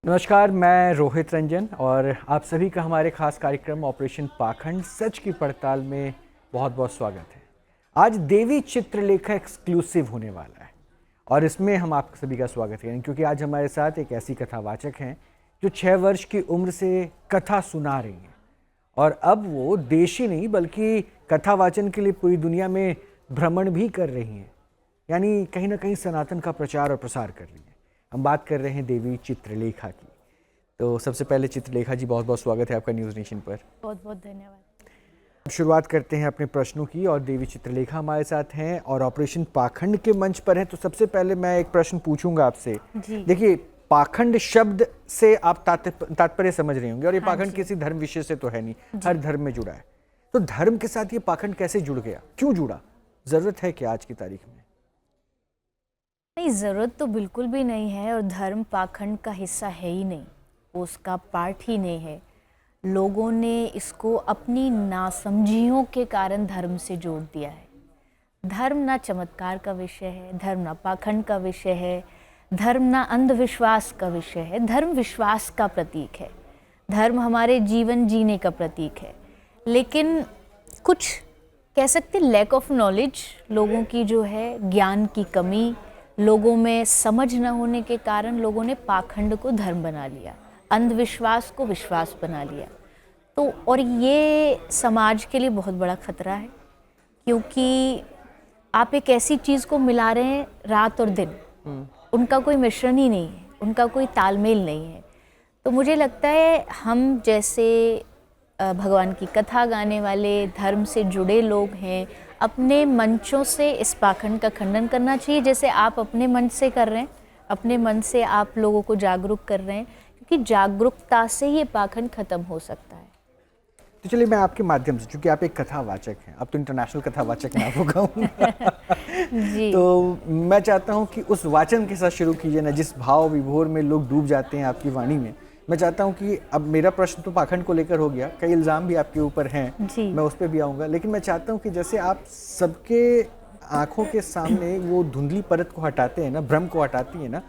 नमस्कार, मैं रोहित रंजन और आप सभी का हमारे खास कार्यक्रम ऑपरेशन पाखंड सच की पड़ताल में बहुत बहुत स्वागत है। आज देवी चित्रलेखा एक्सक्लूसिव होने वाला है और इसमें हम आप सभी का स्वागत करें क्योंकि आज हमारे साथ एक ऐसी कथावाचक हैं जो 6 वर्ष की उम्र से कथा सुना रही हैं और अब वो देश ही नहीं बल्कि कथावाचन के लिए पूरी दुनिया में भ्रमण भी कर रही हैं, यानी कहीं ना कहीं सनातन का प्रचार और प्रसार कर रही हैं। हम बात कर रहे हैं देवी चित्रलेखा की। तो सबसे पहले चित्रलेखा जी, बहुत बहुत स्वागत है आपका न्यूज़ नेशन पर। बहुत बहुत धन्यवाद। शुरुआत करते हैं अपने प्रश्नों की और देवी चित्रलेखा हमारे साथ हैं और ऑपरेशन पाखंड के मंच पर हैं। तो सबसे पहले मैं एक प्रश्न पूछूंगा आपसे। देखिए, पाखंड शब्द से आप तात्पर्य समझ रहे होंगे और ये पाखंड किसी धर्म विषय से तो है नहीं, हर धर्म में जुड़ा है। तो धर्म के साथ ये पाखंड कैसे जुड़ गया, क्यों जुड़ा, जरूरत है क्या आज की तारीख में? नहीं, ज़रूरत तो बिल्कुल भी नहीं है और धर्म पाखंड का हिस्सा है ही नहीं, उसका पार्ट ही नहीं है। लोगों ने इसको अपनी नासमझियों के कारण धर्म से जोड़ दिया है। धर्म ना चमत्कार का विषय है, धर्म ना पाखंड का विषय है, धर्म ना अंधविश्वास का विषय है। धर्म विश्वास का प्रतीक है, धर्म हमारे जीवन जीने का प्रतीक है। लेकिन कुछ कह सकते लैक ऑफ नॉलेज, लोगों की जो है ज्ञान की कमी, लोगों में समझ न होने के कारण लोगों ने पाखंड को धर्म बना लिया, अंधविश्वास को विश्वास बना लिया। तो और ये समाज के लिए बहुत बड़ा खतरा है, क्योंकि आप एक ऐसी चीज़ को मिला रहे हैं, रात और दिन, उनका कोई मिश्रण ही नहीं है, उनका कोई तालमेल नहीं है। तो मुझे लगता है हम जैसे भगवान की कथा गाने वाले, धर्म से जुड़े लोग हैं, अपने मंचों से इस पाखंड का खंडन करना चाहिए, जैसे आप अपने मंच से कर रहे हैं। अपने मन से आप लोगों को जागरूक कर रहे हैं, क्योंकि जागरूकता से ये पाखंड खत्म हो सकता है। तो चलिए, मैं आपके माध्यम से, चूंकि आप एक कथावाचक हैं, अब तो इंटरनेशनल कथावाचक मैं आपको कहूँगा जी। तो मैं चाहता हूँ कि उस वाचन के साथ शुरू कीजिए ना, जिस भाव विभोर में लोग डूब जाते हैं आपकी वाणी में। मैं चाहता हूँ कि अब मेरा प्रश्न तो पाखंड को लेकर हो गया, कई इल्ज़ाम भी आपके ऊपर हैं, मैं उस पर भी आऊँगा, लेकिन मैं चाहता हूँ कि जैसे आप सबके आँखों के सामने वो धुंधली परत को हटाते हैं ना, भ्रम को हटाती हैं ना,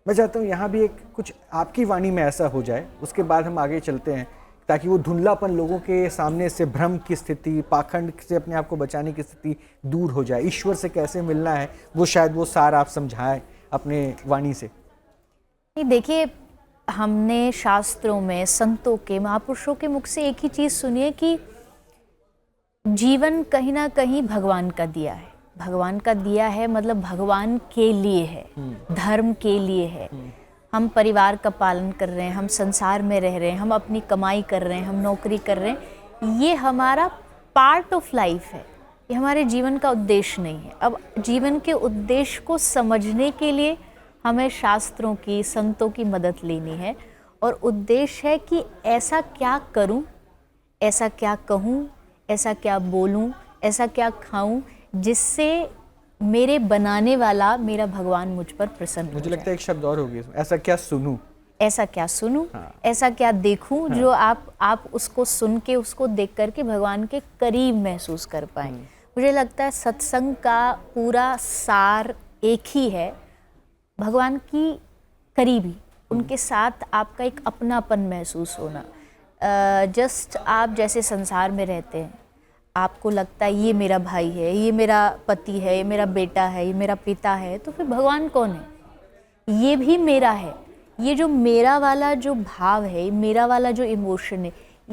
मैं चाहता हूँ यहाँ भी एक कुछ आपकी वाणी में ऐसा हो जाए, उसके बाद हम आगे चलते हैं, ताकि वो धुंधलापन लोगों के सामने से, भ्रम की स्थिति, पाखंड से अपने आप को बचाने की स्थिति दूर हो जाए। ईश्वर से कैसे मिलना है वो शायद वो सार आप समझाएं अपने वाणी से। देखिए, हमने शास्त्रों में, संतों के, महापुरुषों के मुख से एक ही चीज़ सुनी है कि जीवन कहीं ना कहीं भगवान का दिया है। भगवान का दिया है मतलब भगवान के लिए है, धर्म के लिए है। हम परिवार का पालन कर रहे हैं, हम संसार में रह रहे हैं, हम अपनी कमाई कर रहे हैं, हम नौकरी कर रहे हैं, ये हमारा पार्ट ऑफ लाइफ है, ये हमारे जीवन का उद्देश्य नहीं है। अब जीवन के उद्देश्य को समझने के लिए हमें शास्त्रों की, संतों की मदद लेनी है और उद्देश्य है कि ऐसा क्या करूं, ऐसा क्या कहूं, ऐसा क्या बोलूं, ऐसा क्या खाऊं, जिससे मेरे बनाने वाला मेरा भगवान मुझ पर प्रसन्न हो जाए। मुझे लगता है एक शब्द और होगी, ऐसा क्या सुनूं, ऐसा क्या सुनूं, ऐसा क्या देखूं, जो आप उसको सुन के, उसको देख करके भगवान के करीब महसूस कर पाएं। मुझे लगता है सत्संग का पूरा सार एक ही है, भगवान की करीबी, उनके साथ आपका एक अपनापन महसूस होना। जस्ट आप जैसे संसार में रहते हैं, आपको लगता है ये मेरा भाई है, ये मेरा पति है, ये मेरा बेटा है, ये मेरा पिता है, तो फिर भगवान कौन है? ये भी मेरा है। ये जो मेरा वाला जो भाव है, मेरा वाला जो इमोशन है,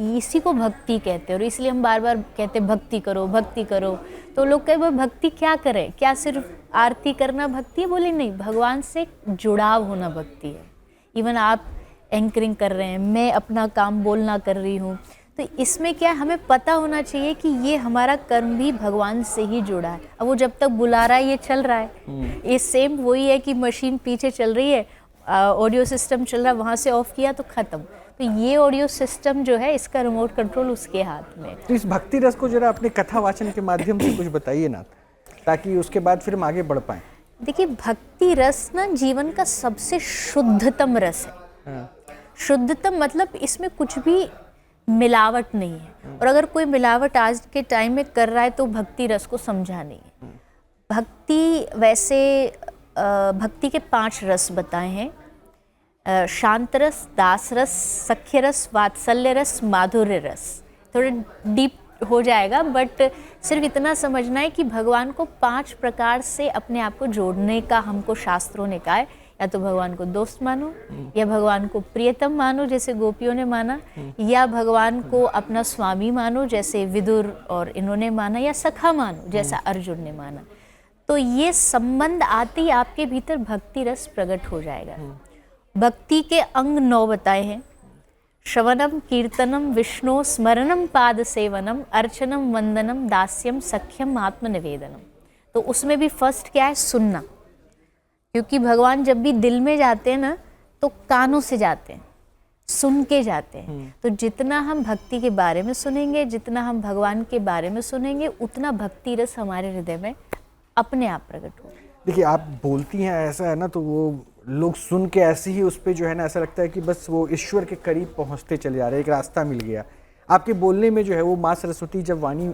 इसी को भक्ति कहते हैं। और इसलिए हम बार बार कहते हैं भक्ति करो, भक्ति करो। तो लोग कहे भक्ति क्या करें, क्या सिर्फ आरती करना भक्ति है? बोले नहीं, भगवान से जुड़ाव होना भक्ति है। इवन आप एंकरिंग कर रहे हैं, मैं अपना काम बोलना कर रही हूँ, तो इसमें क्या हमें पता होना चाहिए कि ये हमारा कर्म भी भगवान से ही जुड़ा है। अब वो जब तक बुला रहा है, ये चल रहा है। ये सेम वही है कि मशीन पीछे चल रही है, ऑडियो सिस्टम चल रहा है, वहाँ से ऑफ किया तो ख़त्म। तो ये ऑडियो सिस्टम जो है, इसका रिमोट कंट्रोल उसके हाथ में। तो इस भक्ति रस को जरा अपने कथा वाचन के माध्यम से कुछ बताइए ना, ताकि उसके बाद फिर हम आगे बढ़ पाएं। देखिए, भक्ति रस ना जीवन का सबसे शुद्धतम रस है। शुद्धतम मतलब इसमें कुछ भी मिलावट नहीं है, और अगर कोई मिलावट आज के टाइम में कर रहा है तो भक्ति रस को समझा नहीं है। भक्ति वैसे भक्ति के 5 रस बताए हैं। शांत रस, दास रस, सख्य रस, वात्सल्य रस, माधुर्य रस। थोड़ा डीप हो जाएगा, बट सिर्फ इतना समझना है कि भगवान को 5 प्रकार से अपने आप को जोड़ने का हमको शास्त्रों ने कहा है। या तो भगवान को दोस्त मानो, या भगवान को प्रियतम मानो जैसे गोपियों ने माना, या भगवान को अपना स्वामी मानो जैसे विदुर और इन्होंने माना, या सखा मानो जैसा अर्जुन ने माना। तो ये संबंध आते ही आपके भीतर भक्ति रस प्रकट हो जाएगा। भक्ति के अंग 9 बताए हैं। श्रवणम, कीर्तनम, विष्णु स्मरणम, पाद सेवनम, अर्चनम, वंदनम, दास्यम, सख्यम, आत्मनिवेदनम। तो उसमें भी फर्स्ट क्या है? सुनना। क्योंकि भगवान जब भी दिल में जाते हैं ना, तो कानों से जाते हैं, सुन के जाते हैं। तो जितना हम भक्ति के बारे में सुनेंगे, जितना हम भगवान के बारे में सुनेंगे, उतना भक्ति रस हमारे हृदय में अपने आप प्रकट होगा। देखिए, आप बोलती हैं ऐसा है ना, तो वो लोग सुन के ऐसे ही उस पे जो है ना, ऐसा लगता है कि बस वो ईश्वर के करीब पहुंचते चले जा रहे हैं, एक रास्ता मिल गया। आपके बोलने में जो है वो माँ सरस्वती जब वाणी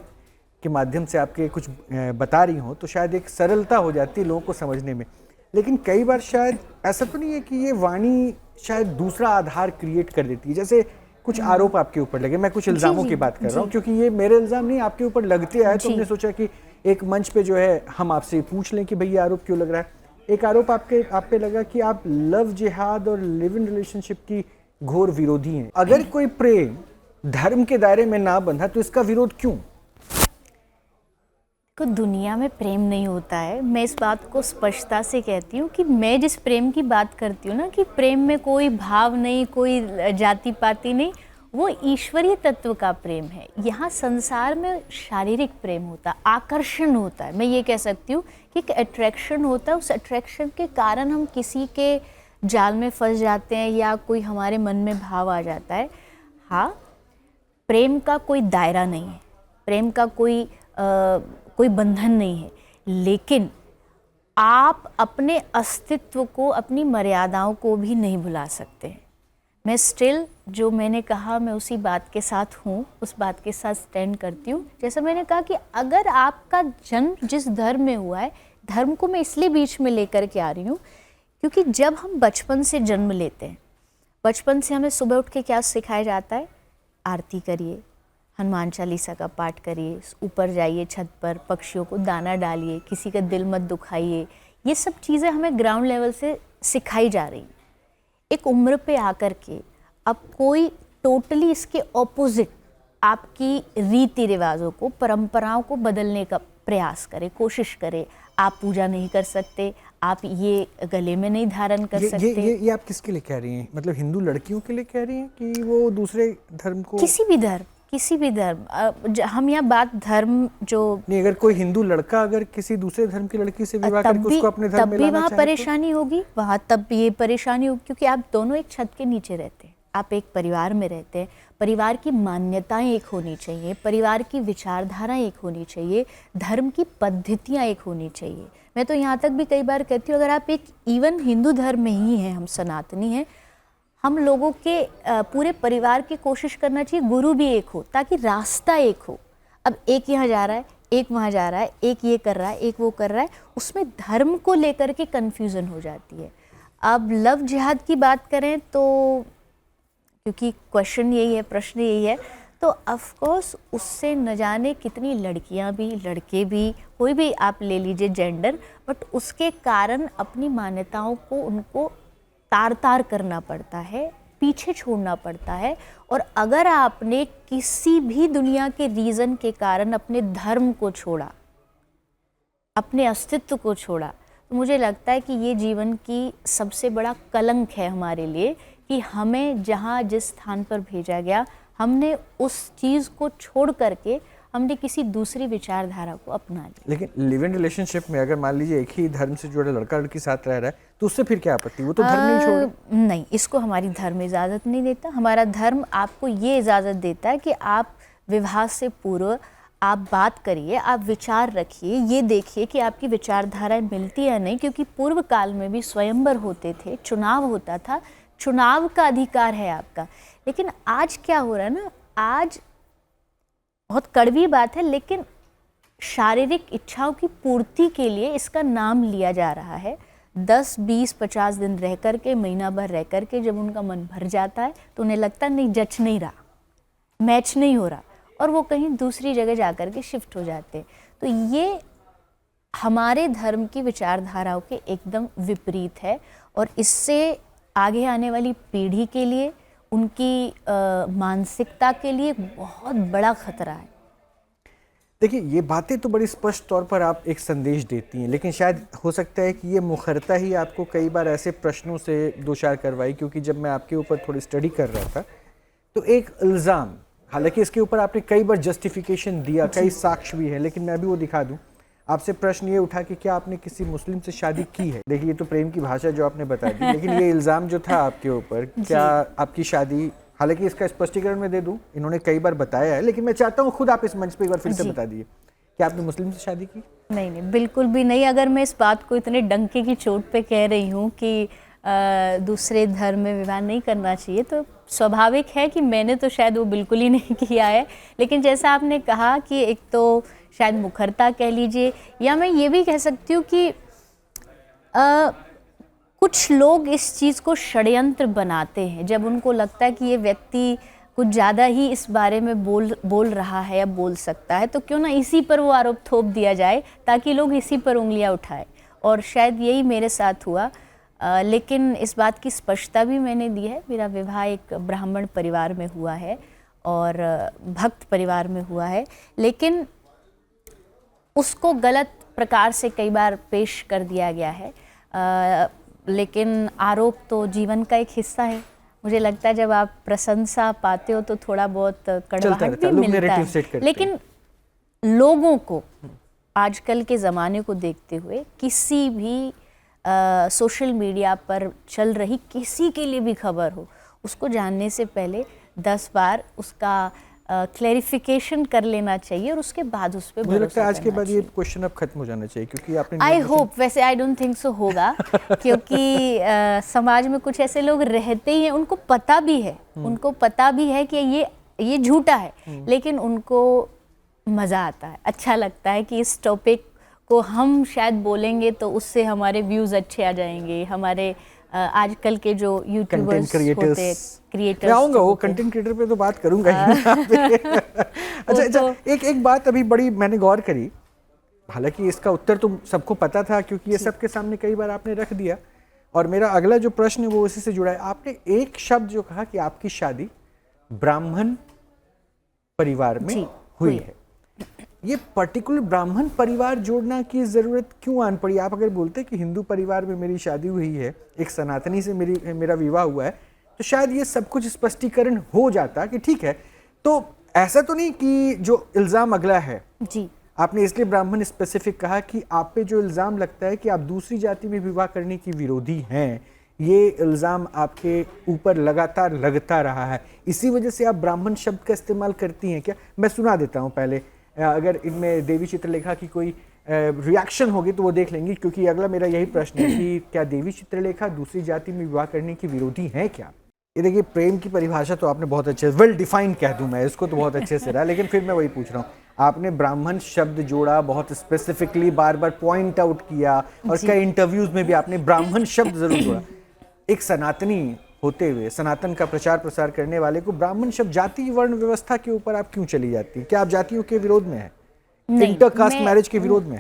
के माध्यम से आपके कुछ बता रही हो, तो शायद एक सरलता हो जाती है लोगों को समझने में। लेकिन कई बार शायद ऐसा तो नहीं है कि ये वाणी शायद दूसरा आधार क्रिएट कर देती है? जैसे कुछ आरोप आपके ऊपर लगे, मैं कुछ इल्ज़ामों की बात कर रहा हूँ, क्योंकि ये मेरे इल्ज़ाम नहीं, आपके ऊपर लगते आए, तो हमने सोचा कि एक मंच पे जो है हम आपसे पूछ लें कि भाई ये आरोप क्यों लग रहा है। एक आरोप आप पे लगा कि आप लव जिहाद और लिव इन रिलेशनशिप की घोर विरोधी हैं। अगर कोई प्रेम धर्म के दायरे में ना बंधा तो इसका विरोध क्यों? को दुनिया में प्रेम नहीं होता है। मैं इस बात को स्पष्टता से कहती हूँ कि मैं जिस प्रेम की बात करती हूँ ना, कि प्रेम में कोई भाव नहीं, कोई जाति पाति नहीं, वो ईश्वरीय तत्व का प्रेम है। यहाँ संसार में शारीरिक प्रेम होता है, आकर्षण होता है। मैं ये कह सकती हूँ कि एक अट्रैक्शन होता है, उस अट्रैक्शन के कारण हम किसी के जाल में फंस जाते हैं या कोई हमारे मन में भाव आ जाता है। हाँ, प्रेम का कोई दायरा नहीं है, प्रेम का कोई बंधन नहीं है, लेकिन आप अपने अस्तित्व को, अपनी मर्यादाओं को भी नहीं भुला सकते हैं। मैं स्टिल जो मैंने कहा, मैं उसी बात के साथ हूँ, उस बात के साथ स्टैंड करती हूँ। जैसा मैंने कहा कि अगर आपका जन्म जिस धर्म में हुआ है, धर्म को मैं इसलिए बीच में लेकर के आ रही हूँ क्योंकि जब हम बचपन से जन्म लेते हैं, बचपन से हमें सुबह उठ के क्या सिखाया जाता है? आरती करिए, हनुमान चालीसा का पाठ करिए, ऊपर जाइए छत पर, पक्षियों को दाना डालिए, किसी का दिल मत दुखाइए। ये सब चीज़ें हमें ग्राउंड लेवल से सिखाई जा रही। एक उम्र पे आकर के अब कोई टोटली इसके ऑपोजिट आपकी रीति रिवाजों को, परंपराओं को बदलने का प्रयास करे, कोशिश करे। आप पूजा नहीं कर सकते, आप ये गले में नहीं धारण कर सकते। ये आप किसके लिए कह रही हैं? मतलब हिंदू लड़कियों के लिए कह रही हैं कि वो दूसरे धर्म को? किसी भी धर्म हम यहाँ बात धर्म जो नहीं, अगर कोई हिंदू लड़का अगर किसी दूसरे धर्म की लड़की से विवाह करके उसको अपने धर्म में लाना चाहे, वहाँ परेशानी होगी, वहाँ तब ये परेशानी होगी, क्योंकि आप दोनों एक छत के नीचे रहते हैं, आप एक परिवार में रहते हैं। परिवार की मान्यताएं एक होनी चाहिए, परिवार की विचारधारा एक होनी चाहिए, धर्म की पद्धतियाँ एक होनी चाहिए। मैं तो यहाँ तक भी कई बार कहती हूँ, अगर आप एक इवन हिंदू धर्म में ही हैं, हम सनातनी हैं, हम लोगों के पूरे परिवार की कोशिश करना चाहिए गुरु भी एक हो, ताकि रास्ता एक हो। अब एक यहाँ जा रहा है, एक वहाँ जा रहा है, एक ये कर रहा है, एक वो कर रहा है, उसमें धर्म को लेकर के कन्फ्यूज़न हो जाती है। अब लव जिहाद की बात करें तो, क्योंकि क्वेश्चन यही है, प्रश्न यही है, तो ऑफ कोर्स उससे न जाने कितनी लड़कियां भी, लड़के भी, कोई भी आप ले लीजिए जेंडर, बट उसके कारण अपनी मान्यताओं को उनको तार करना पड़ता है, पीछे छोड़ना पड़ता है। और अगर आपने किसी भी दुनिया के रीज़न के कारण अपने धर्म को छोड़ा, अपने अस्तित्व को छोड़ा, तो मुझे लगता है कि ये जीवन की सबसे बड़ा कलंक है हमारे लिए, कि हमें जहाँ जिस स्थान पर भेजा गया, हमने उस चीज़ को छोड़ करके हमने किसी दूसरी विचारधारा को अपना लिया। लेकिन लिव इन रिलेशनशिप में अगर मान लीजिए एक ही धर्म से जुड़े लड़का लड़की साथ रह रहा है, तो उससे फिर क्या आपत्ति? वो तो धर्म नहीं छोड़। नहीं, इसको हमारी धर्म इजाज़त नहीं देता। हमारा धर्म आपको ये इजाज़त देता है कि आप विवाह से पूर्व आप बात करिए, आप विचार रखिए, ये देखिए कि आपकी विचारधाराएं मिलती है नहीं, क्योंकि पूर्व काल में भी स्वयंवर होते थे, चुनाव होता था, चुनाव का अधिकार है आपका। लेकिन आज क्या हो रहा है ना, आज बहुत कड़वी बात है, लेकिन शारीरिक इच्छाओं की पूर्ति के लिए इसका नाम लिया जा रहा है। 10, 20, 50 दिन रह करके, महीना भर रह करके जब उनका मन भर जाता है तो उन्हें लगता है नहीं, जच नहीं रहा, मैच नहीं हो रहा, और वो कहीं दूसरी जगह जा कर के शिफ्ट हो जाते हैं। तो ये हमारे धर्म की विचारधाराओं के एकदम विपरीत है, और इससे आगे आने वाली पीढ़ी के लिए, उनकी मानसिकता के लिए बहुत बड़ा खतरा है। देखिए, ये बातें तो बड़ी स्पष्ट तौर पर आप एक संदेश देती हैं, लेकिन शायद हो सकता है कि ये मुखरता ही आपको कई बार ऐसे प्रश्नों से दो चार करवाई, क्योंकि जब मैं आपके ऊपर थोड़ी स्टडी कर रहा था तो एक इल्ज़ाम, हालांकि इसके ऊपर आपने कई बार जस्टिफिकेशन दिया, कई साक्ष्य भी है, लेकिन मैं भी वो दिखा दूं। आपसे प्रश्न ये उठा कि क्या आपने किसी मुस्लिम से शादी की है? देखिए, ये तो प्रेम की भाषा जो आपने बता दी, लेकिन ये इल्ज़ाम जो था आपके ऊपर, क्या आपकी शादी, हालांकि इसका स्पष्टीकरण मैं दे दूं, इन्होंने कई बार बताया है, लेकिन मैं चाहता हूं खुद आप इस मंच पे एक बार फिर से बता दीजिए, क्या आपने मुस्लिम से शादी की? नहीं, बिल्कुल भी नहीं। अगर मैं इस बात को इतने डंके की चोट पे कह रही हूँ कि दूसरे धर्म में विवाह नहीं करना चाहिए, तो स्वाभाविक है कि मैंने तो शायद वो बिल्कुल ही नहीं किया है। लेकिन जैसा आपने कहा कि एक तो शायद मुखरता कह लीजिए, या मैं ये भी कह सकती हूँ कि कुछ लोग इस चीज़ को षड्यंत्र बनाते हैं। जब उनको लगता है कि ये व्यक्ति कुछ ज़्यादा ही इस बारे में बोल रहा है या बोल सकता है, तो क्यों ना इसी पर वो आरोप थोप दिया जाए ताकि लोग इसी पर उंगलियां उठाएं। और शायद यही मेरे साथ हुआ। लेकिन इस बात की स्पष्टता भी मैंने दी है, मेरा विवाह एक ब्राह्मण परिवार में हुआ है और भक्त परिवार में हुआ है, लेकिन उसको गलत प्रकार से कई बार पेश कर दिया गया है। लेकिन आरोप तो जीवन का एक हिस्सा है। मुझे लगता है जब आप प्रशंसा पाते हो तो थोड़ा बहुत कड़वाहट भी मिलता है, लेकिन लोगों को आजकल के ज़माने को देखते हुए किसी भी सोशल मीडिया पर चल रही किसी के लिए भी खबर हो, उसको जानने से पहले 10 बार उसका क्लैरिफिकेशन कर लेना चाहिए और उसके बाद उस पर मुझे लगता है आज के बाद ये क्वेश्चन अब खत्म हो जाना चाहिए, क्योंकि आपने आई होप, वैसे आई डोंट थिंक सो होगा क्योंकि समाज में कुछ ऐसे लोग रहते ही हैं, उनको पता भी है कि ये झूठा है, लेकिन उनको मज़ा आता है, अच्छा लगता है कि इस टॉपिक को हम शायद बोलेंगे तो उससे हमारे व्यूज़ अच्छे आ जाएंगे। हमारे आजकल के जो यूट्यूबर्स होते हैं, क्रिएटर्स, मैं आऊंगा वो कंटेंट क्रिएटर पे तो बात करूंगा अच्छा, एक बात अभी बड़ी मैंने गौर करी, हालांकि इसका उत्तर तो सबको पता था क्योंकि ये सबके सामने कई बार आपने रख दिया, और मेरा अगला जो प्रश्न है वो उसी से जुड़ा है। आपने एक शब्द जो कहा कि आपकी शादी ब्राह्मण परिवार में हुई है, ये पर्टिकुलर ब्राह्मण परिवार जोड़ना की जरूरत क्यों आन पड़ी? आप अगर बोलते कि हिंदू परिवार में मेरी शादी हुई है, एक सनातनी से मेरा विवाह हुआ है, तो शायद ये सब कुछ स्पष्टीकरण हो जाता कि ठीक है। तो ऐसा तो नहीं कि जो इल्ज़ाम अगला है जी, आपने इसलिए ब्राह्मण स्पेसिफिक कहा कि आप पे जो इल्ज़ाम लगता है कि आप दूसरी जाति में विवाह करने की विरोधी हैं, ये इल्ज़ाम आपके ऊपर लगातार लगता रहा है, इसी वजह से आप ब्राह्मण शब्द का इस्तेमाल करती हैं क्या? मैं सुना देता हूँ पहले, अगर इनमें देवी चित्रलेखा की कोई रिएक्शन होगी तो वो देख लेंगी, क्योंकि अगला मेरा यही प्रश्न है कि क्या देवी चित्रलेखा दूसरी जाति में विवाह करने की विरोधी है क्या? ये देखिए, प्रेम की परिभाषा तो आपने बहुत अच्छे, वेल डिफाइंड कह दूं मैं इसको, तो बहुत अच्छे से रहा, लेकिन फिर मैं वही पूछ रहा हूँ, आपने ब्राह्मण शब्द जोड़ा, बहुत स्पेसिफिकली बार बार पॉइंट आउट किया, और कई इंटरव्यूज में भी आपने ब्राह्मण शब्द जरूर जोड़ा। एक सनातनी होते हुए, सनातन का प्रचार प्रसार करने वाले को ब्राह्मण शब्द, जाति वर्ण व्यवस्था के ऊपर आप क्यों चली जाती है? क्या आप जातियों के विरोध में है? इंटरकास्ट मैरिज के विरोध में?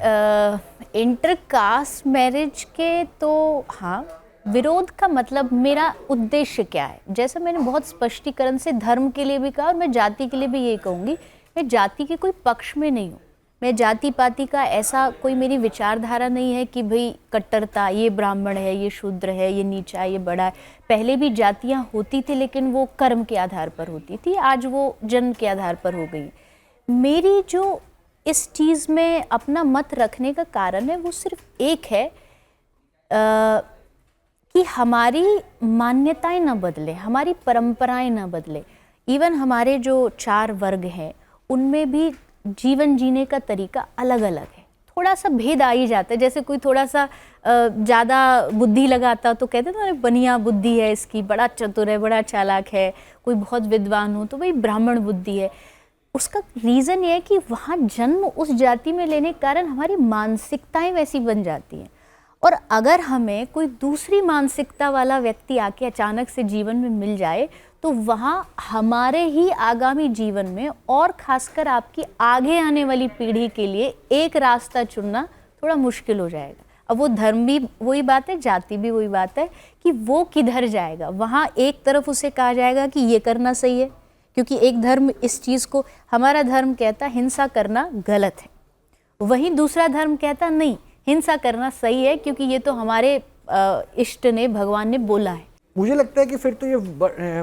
इंटरकास्ट मैरिज के तो हाँ, विरोध का मतलब मेरा उद्देश्य क्या है, जैसा मैंने बहुत स्पष्टीकरण से धर्म के लिए भी कहा और मैं जाति के लिए भी यही कहूँगी, मैं जाति के कोई पक्ष में नहीं हूँ। मैं जाति पाति का ऐसा कोई मेरी विचारधारा नहीं है कि भाई कट्टरता, ये ब्राह्मण है, ये शूद्र है, ये नीचा है, ये बड़ा है। पहले भी जातियाँ होती थी, लेकिन वो कर्म के आधार पर होती थी, आज वो जन्म के आधार पर हो गई। मेरी जो इस चीज़ में अपना मत रखने का कारण है वो सिर्फ एक है कि हमारी मान्यताएं ना बदले, हमारी परंपराएं ना बदले। इवन हमारे जो 4 वर्ग हैं उनमें भी जीवन जीने का तरीका अलग अलग है, थोड़ा सा भेद आ ही जाता है। जैसे कोई थोड़ा सा ज़्यादा बुद्धि लगाता तो कहते हैं ना, बनिया बुद्धि है इसकी, बड़ा चतुर है, बड़ा चालाक है। कोई बहुत विद्वान हो तो भाई ब्राह्मण बुद्धि है। उसका रीज़न ये है कि वहाँ जन्म उस जाति में लेने के कारण हमारी मानसिकताएं वैसी बन जाती हैं। और अगर हमें कोई दूसरी मानसिकता वाला व्यक्ति आके अचानक से जीवन में मिल जाए तो वहाँ हमारे ही आगामी जीवन में और खासकर आपकी आगे आने वाली पीढ़ी के लिए एक रास्ता चुनना थोड़ा मुश्किल हो जाएगा। अब वो धर्म भी वही बात है, जाति भी वही बात है कि वो किधर जाएगा। वहाँ एक तरफ उसे कहा जाएगा कि ये करना सही है, क्योंकि एक धर्म इस चीज़ को, हमारा धर्म कहता है हिंसा करना गलत है, वहीं दूसरा धर्म कहता नहीं हिंसा करना सही है, क्योंकि ये तो हमारे इष्ट ने, भगवान ने बोला है। मुझे लगता है कि फिर तो ये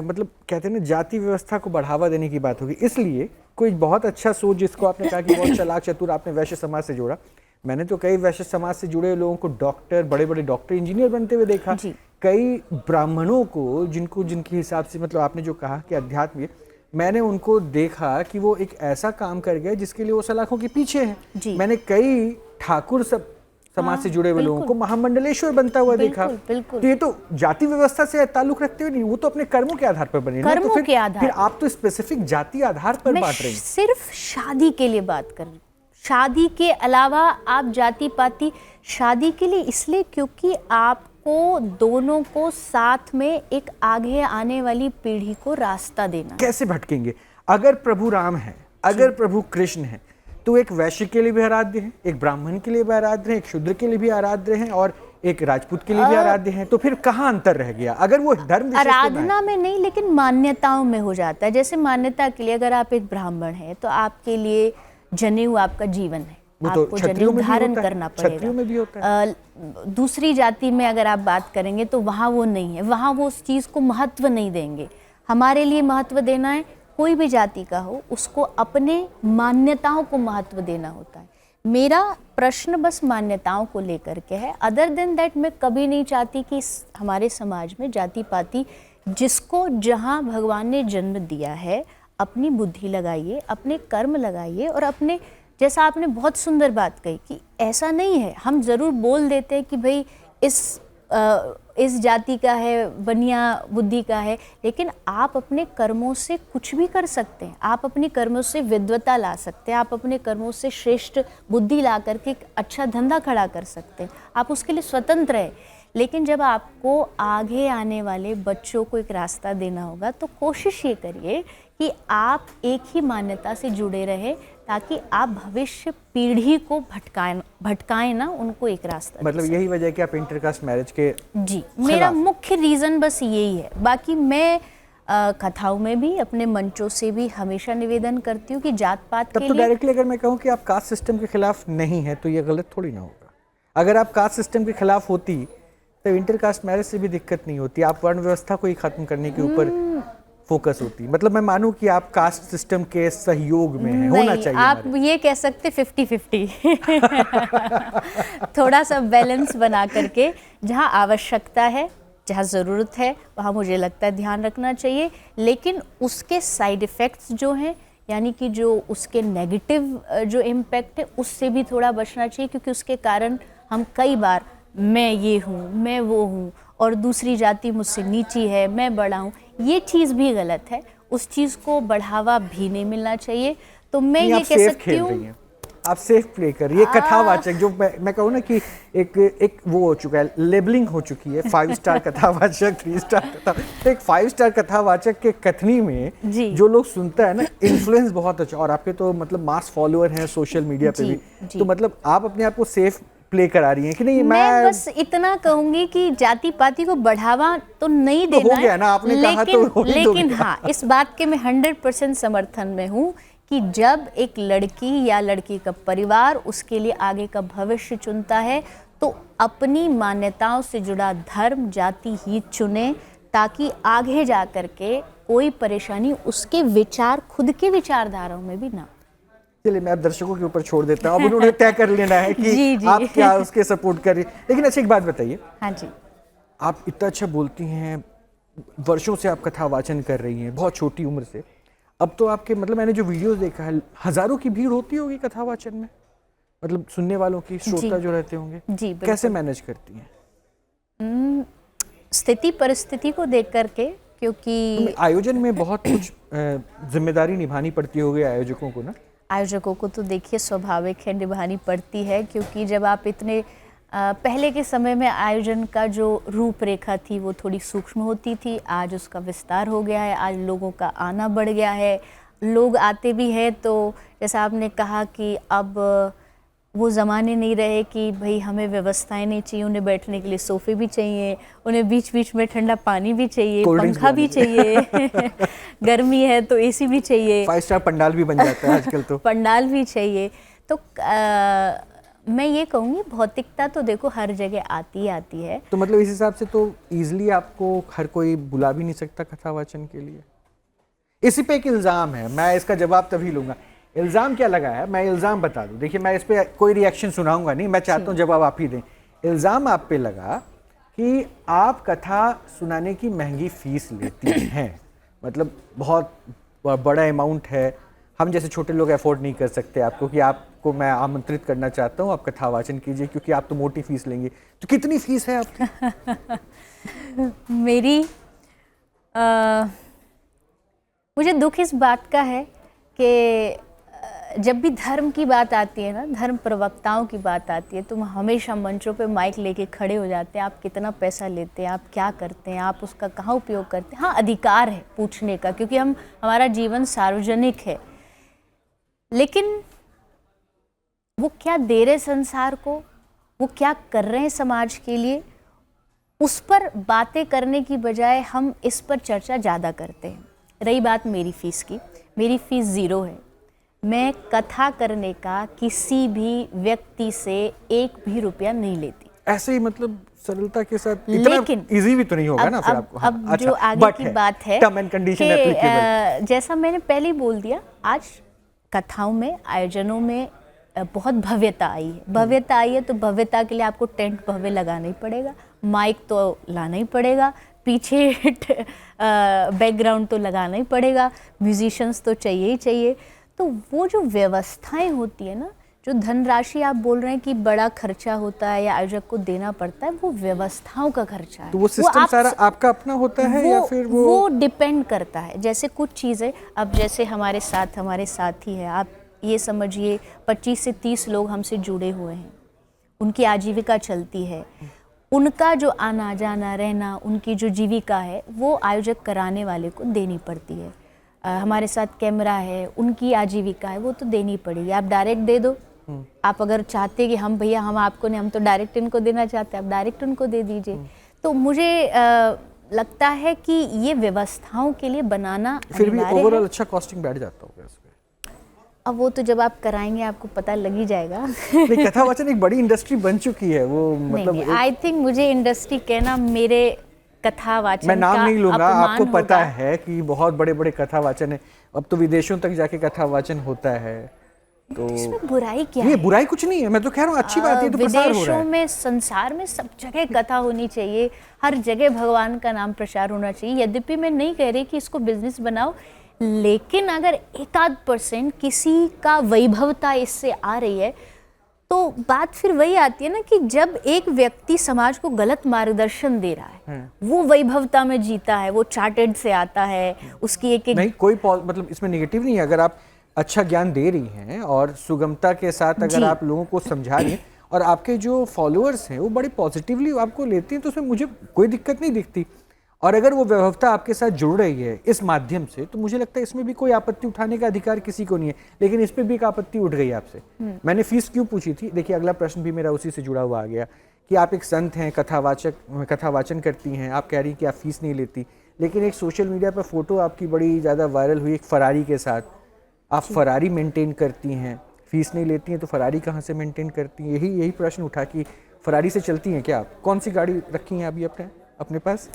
मतलब कहते हैं ना, जाति व्यवस्था को बढ़ावा देने की बात होगी। इसलिए कोई बहुत अच्छा सोच, जिसको आपने कहा कि बहुत चालाक चतुर, आपने वैश्य समाज से जोड़ा। मैंने तो कई वैश्य समाज से जुड़े लोगों को डॉक्टर, बड़े बड़े डॉक्टर, इंजीनियर बनते हुए देखा। कई ब्राह्मणों को जिनके हिसाब से, मतलब आपने जो कहा कि अध्यात्म, मैंने उनको देखा कि वो एक ऐसा काम कर गए जिसके लिए वो सलाखों के पीछे है। मैंने कई ठाकुर समाज से जुड़े हुए लोगों को महामंडलेश्वर बनता हुआ देखा। तो ये तो जाति व्यवस्था से ताल्लुक रखते हुए नहीं, वो तो अपने कर्मों के आधार पर बने। कर्मों तो के आधार, फिर आप तो स्पेसिफिक जाति आधार पर बांट रहे हैं। सिर्फ शादी के लिए बात कर रही हूँ, शादी के अलावा आप जाति पाति, शादी के लिए इसलिए क्योंकि आपको दोनों को साथ में एक आगे आने वाली पीढ़ी को रास्ता देना। कैसे भटकेंगे? अगर प्रभु राम है, अगर प्रभु कृष्ण है, तो एक वैश्य के लिए भी आराध्य है, एक ब्राह्मण के लिए भी आराध्य है, एक शूद्र के लिए भी आराध्य है, और एक राजपूत के लिए भी आराध्य है। तो फिर कहाँ अंतर रह गया? अगर वो धर्म आराधना में नहीं, लेकिन मान्यताओं में हो जाता है। जैसे मान्यता के लिए अगर आप एक ब्राह्मण हैं तो आपके लिए जनेऊ आपका जीवन है, आपको जनेऊ धारण करना पड़ेगा। दूसरी जाति में अगर आप बात करेंगे तो वहाँ वो नहीं है, वहाँ वो उस चीज़ को महत्व नहीं देंगे। हमारे लिए महत्व देना है, कोई भी जाति का हो, उसको अपने मान्यताओं को महत्व देना होता है। मेरा प्रश्न बस मान्यताओं को लेकर के है। अदर देन दैट मैं कभी नहीं चाहती कि हमारे समाज में जाति पाति, जिसको जहाँ भगवान ने जन्म दिया है, अपनी बुद्धि लगाइए, अपने कर्म लगाइए, और अपने, जैसा आपने बहुत सुंदर बात कही कि ऐसा नहीं है, हम ज़रूर बोल देते हैं कि भाई इस जाति का है, बनिया बुद्धि का है, लेकिन आप अपने कर्मों से कुछ भी कर सकते हैं। आप अपने कर्मों से विद्वता ला सकते हैं, आप अपने कर्मों से श्रेष्ठ बुद्धि ला करके एक अच्छा धंधा खड़ा कर सकते हैं, आप उसके लिए स्वतंत्र है। लेकिन जब आपको आगे आने वाले बच्चों को एक रास्ता देना होगा तो कोशिश ये करिए कि आप एक ही मान्यता से जुड़े रहे, ताकि आप भविष्य पीढ़ी को भटकाएं ना, उनको एक रास्ता। मतलब यही वजह है कि आप इंटरकास्ट मैरिज के जी, मेरा मुख्य रीज़न बस यही है। बाकी मैं कथाओं में भी, अपने मंचों से भी हमेशा निवेदन करती हूँ कि जात पात के लिए। तब तो डायरेक्टली अगर मैं कहूँ कि आप कास्ट सिस्टम के खिलाफ नहीं है तो ये गलत थोड़ी ना होगा। अगर आप कास्ट सिस्टम के खिलाफ होती तो इंटरकास्ट मैरिज से भी दिक्कत नहीं होती, आप वर्ण व्यवस्था को ही खत्म करने के ऊपर फोकस होती। मतलब मैं मानूं कि आप कास्ट सिस्टम के सहयोग में हैं, होना चाहिए। आप ये कह सकते 50-50 थोड़ा सा बैलेंस बना करके, जहाँ आवश्यकता है, जहाँ ज़रूरत है, वहाँ मुझे लगता है ध्यान रखना चाहिए। लेकिन उसके साइड इफ़ेक्ट्स जो हैं, यानी कि जो उसके नेगेटिव जो इम्पैक्ट है, उससे भी थोड़ा बचना चाहिए, क्योंकि उसके कारण हम कई बार मैं ये हूँ, मैं वो हूँ, और दूसरी जाति मुझसे नीची है, मैं बड़ा हूँ, ये चीज़ भी गलत है। उस चीज़ को बढ़ावा भी नहीं मिलना चाहिए। तो मैं ये कह सकती हूँ, आप सेफ प्ले कर, ये कथावाचक जो मैं कहूँ ना कि एक वो हो चुका है, लेबलिंग हो चुकी है, 5 स्टार कथावाचक, 3 स्टार कथा, एक 5 स्टार कथावाचक के कथनी में जो लोग सुनता है ना, इन्फ्लुएंस बहुत अच्छा। और आपके तो मतलब मास फॉलोअर हैं सोशल मीडिया पे भी, तो मतलब आप अपने आप को सेफ प्ले करा रही हैं कि नहीं? मैं बस इतना कहूंगी कि जाति पाति को बढ़ावा तो नहीं देना तो हो गया ना, आपने कहा तो लेकिन हाँ, इस बात के मैं 100% समर्थन में हूँ कि जब एक लड़की या लड़की का परिवार उसके लिए आगे का भविष्य चुनता है तो अपनी मान्यताओं से जुड़ा धर्म, जाति ही चुने, ताकि आगे जा कर के कोई परेशानी उसके विचार, खुद के विचारधाराओं में भी ना। चलिए, मैं अब दर्शकों के ऊपर छोड़ देता हूँ, अब उन्होंने तय कर लेना है कि जी। आप क्या उसके सपोर्ट कर रही। लेकिन अच्छा, एक बात बताइए। हाँ जी, आप इतना अच्छा बोलती हैं, वर्षों से आप कथा वाचन कर रही हैं, बहुत छोटी उम्र से। अब तो आपके मतलब मैंने जो वीडियोस देखा है, हजारों की भीड़ होती होगी कथा वाचन में, मतलब सुनने वालों की, श्रोता जो रहते होंगे जी, कैसे मैनेज करती हैं? स्थिति परिस्थिति को देख करके, क्योंकि आयोजन में बहुत कुछ जिम्मेदारी निभानी पड़ती होगी आयोजकों को ना। आयोजकों को तो देखिए स्वाभाविक है, निभानी पड़ती है, क्योंकि जब आप इतने पहले के समय में आयोजन का जो रूपरेखा थी वो थोड़ी सूक्ष्म होती थी, आज उसका विस्तार हो गया है, आज लोगों का आना बढ़ गया है, लोग आते भी हैं तो जैसा आपने कहा कि अब वो ज़माने नहीं रहे कि भाई हमें व्यवस्थाएं नहीं चाहिए, उन्हें बैठने के लिए सोफ़े भी चाहिए, उन्हें बीच बीच में ठंडा पानी भी चाहिए, पंखा भी चाहिए गर्मी है तो एसी भी चाहिए, 5 स्टार पंडाल भी बन जाता है आजकल तो पंडाल भी चाहिए। तो मैं ये कहूँगी भौतिकता तो देखो हर जगह आती आती है। तो मतलब इस हिसाब से तो ईजिली आपको हर कोई बुला भी नहीं सकता कथावाचन के लिए। इसी पे एक इल्ज़ाम है, मैं इसका जवाब तभी लूँगा। इल्ज़ाम क्या लगा है, मैं इल्ज़ाम बता दूँ। देखिए मैं इस पर कोई रिएक्शन सुनाऊंगा नहीं, मैं चाहता हूँ जवाब आप ही दें। इल्ज़ाम आप पे लगा कि आप कथा सुनाने की महंगी फीस लेती हैं, मतलब बहुत बड़ा अमाउंट है, हम जैसे छोटे लोग अफोर्ड नहीं कर सकते आपको, कि आपको मैं आमंत्रित करना चाहता हूँ आप कथावाचन कीजिए क्योंकि आप तो मोटी फीस लेंगे। तो कितनी फीस है आपकी? मेरी मुझे दुख इस बात का है कि जब भी धर्म की बात आती है ना, धर्म प्रवक्ताओं की बात आती है, तो हम हमेशा मंचों पे माइक लेके खड़े हो जाते हैं, आप कितना पैसा लेते हैं, आप क्या करते हैं, आप उसका कहाँ उपयोग करते हैं। हाँ, अधिकार है पूछने का क्योंकि हमारा जीवन सार्वजनिक है, लेकिन वो क्या दे रहे संसार को, वो क्या कर रहे हैं समाज के लिए, उस पर बातें करने की बजाय हम इस पर चर्चा ज़्यादा करते हैं। रही बात मेरी फ़ीस की, मेरी फ़ीस 0 है। मैं कथा करने का किसी भी व्यक्ति से 1 भी रुपया नहीं लेती। ऐसे ही मतलब सरलता के साथ, लेकिन इजी भी तो नहीं होगा ना फिर आपको। अब हाँ, जो आगे की बात है टर्म एंड कंडीशन एप्लीकेबल। जैसा मैंने पहले ही बोल दिया, आज कथाओं में, आयोजनों में बहुत भव्यता आई है। भव्यता आई है तो भव्यता के लिए आपको टेंट भव्य लगाना ही पड़ेगा, माइक तो लाना ही पड़ेगा, पीछे बैकग्राउंड तो लगाना ही पड़ेगा, म्यूजिशियंस तो चाहिए ही चाहिए। तो वो जो व्यवस्थाएं होती है ना, जो धनराशि आप बोल रहे हैं कि बड़ा खर्चा होता है या आयोजक को देना पड़ता है, वो व्यवस्थाओं का खर्चा है। तो वो सिस्टम सारा आपका अपना होता है या फिर वो डिपेंड करता है। जैसे कुछ चीज़ें, अब जैसे हमारे साथी है, आप ये समझिए 25 से 30 लोग हमसे जुड़े हुए हैं, उनकी आजीविका चलती है, उनका जो आना जाना रहना, उनकी जो जीविका है वो आयोजक कराने वाले को देनी पड़ती है। हमारे साथ कैमरा है, उनकी आजीविका है, वो तो देनी पड़ेगी। आप डायरेक्ट दे दो, आप अगर चाहते कि हम भैया हम आपको नहीं, हम तो डायरेक्ट इनको देना चाहते हैं, आप डायरेक्ट उनको दे दीजिए। तो मुझे लगता है कि ये व्यवस्थाओं के लिए बनाना फिर भी ओवरऑल अच्छा कॉस्टिंग बैठ जाता होगा इसमें। अब वो तो जब आप कराएंगे आपको पता लग ही जाएगा। कथावाचन एक बड़ी इंडस्ट्री बन चुकी है, वो मतलब आई थिंक मुझे इंडस्ट्री कहना, मेरे कथावाचन मैं नाम नहीं लूंगा, आपको पता होगा। है कि बहुत बड़े बड़े कथावाचन है, अब तो विदेशों तक जाके कथावाचन होता है। तो इसमें बुराई क्या है? है? बुराई कुछ नहीं है, मैं तो कह रहा हूँ अच्छी बात है, तो प्रसार हो रहा विदेशों है। में, संसार में सब जगह कथा होनी चाहिए, हर जगह भगवान का नाम प्रचार होना चाहिए। यद्यपि मैं नहीं कह रही कि इसको बिजनेस बनाओ, लेकिन अगर 1-8% किसी का वैभवता इससे आ रही है तो बात फिर वही आती है ना कि जब एक व्यक्ति समाज को गलत मार्गदर्शन दे रहा है, वो वैभवता में जीता है, वो चार्टेड से आता है, उसकी एक नहीं कोई मतलब इसमें नेगेटिव नहीं है। अगर आप अच्छा ज्ञान दे रही हैं और सुगमता के साथ अगर आप लोगों को समझा रही हैं और आपके जो फॉलोअर्स हैं वो बड़ी पॉजिटिवली आपको लेते हैं, तो उसमें मुझे कोई दिक्कत नहीं दिखती। और अगर वो व्यवस्था आपके साथ जुड़ रही है इस माध्यम से, तो मुझे लगता है इसमें भी कोई आपत्ति उठाने का अधिकार किसी को नहीं है। लेकिन इस पर भी एक आपत्ति उठ गई आपसे। मैंने फीस क्यों पूछी थी, देखिए अगला प्रश्न भी मेरा उसी से जुड़ा हुआ आ गया कि आप एक संत हैं, कथावाचन करती हैं, आप कह रही हैं कि आप फीस नहीं लेती, लेकिन एक सोशल मीडिया पर फोटो आपकी बड़ी ज़्यादा वायरल हुई एक फरारी के साथ, आप फरारी मेंटेन करती हैं, फीस नहीं लेती हैं, तो फरारी कहाँ से मेंटेन करती हैं? यही प्रश्न उठा कि फरारी से चलती हैं क्या आप? कौन सी गाड़ी रखी हैं अभी अपने पास?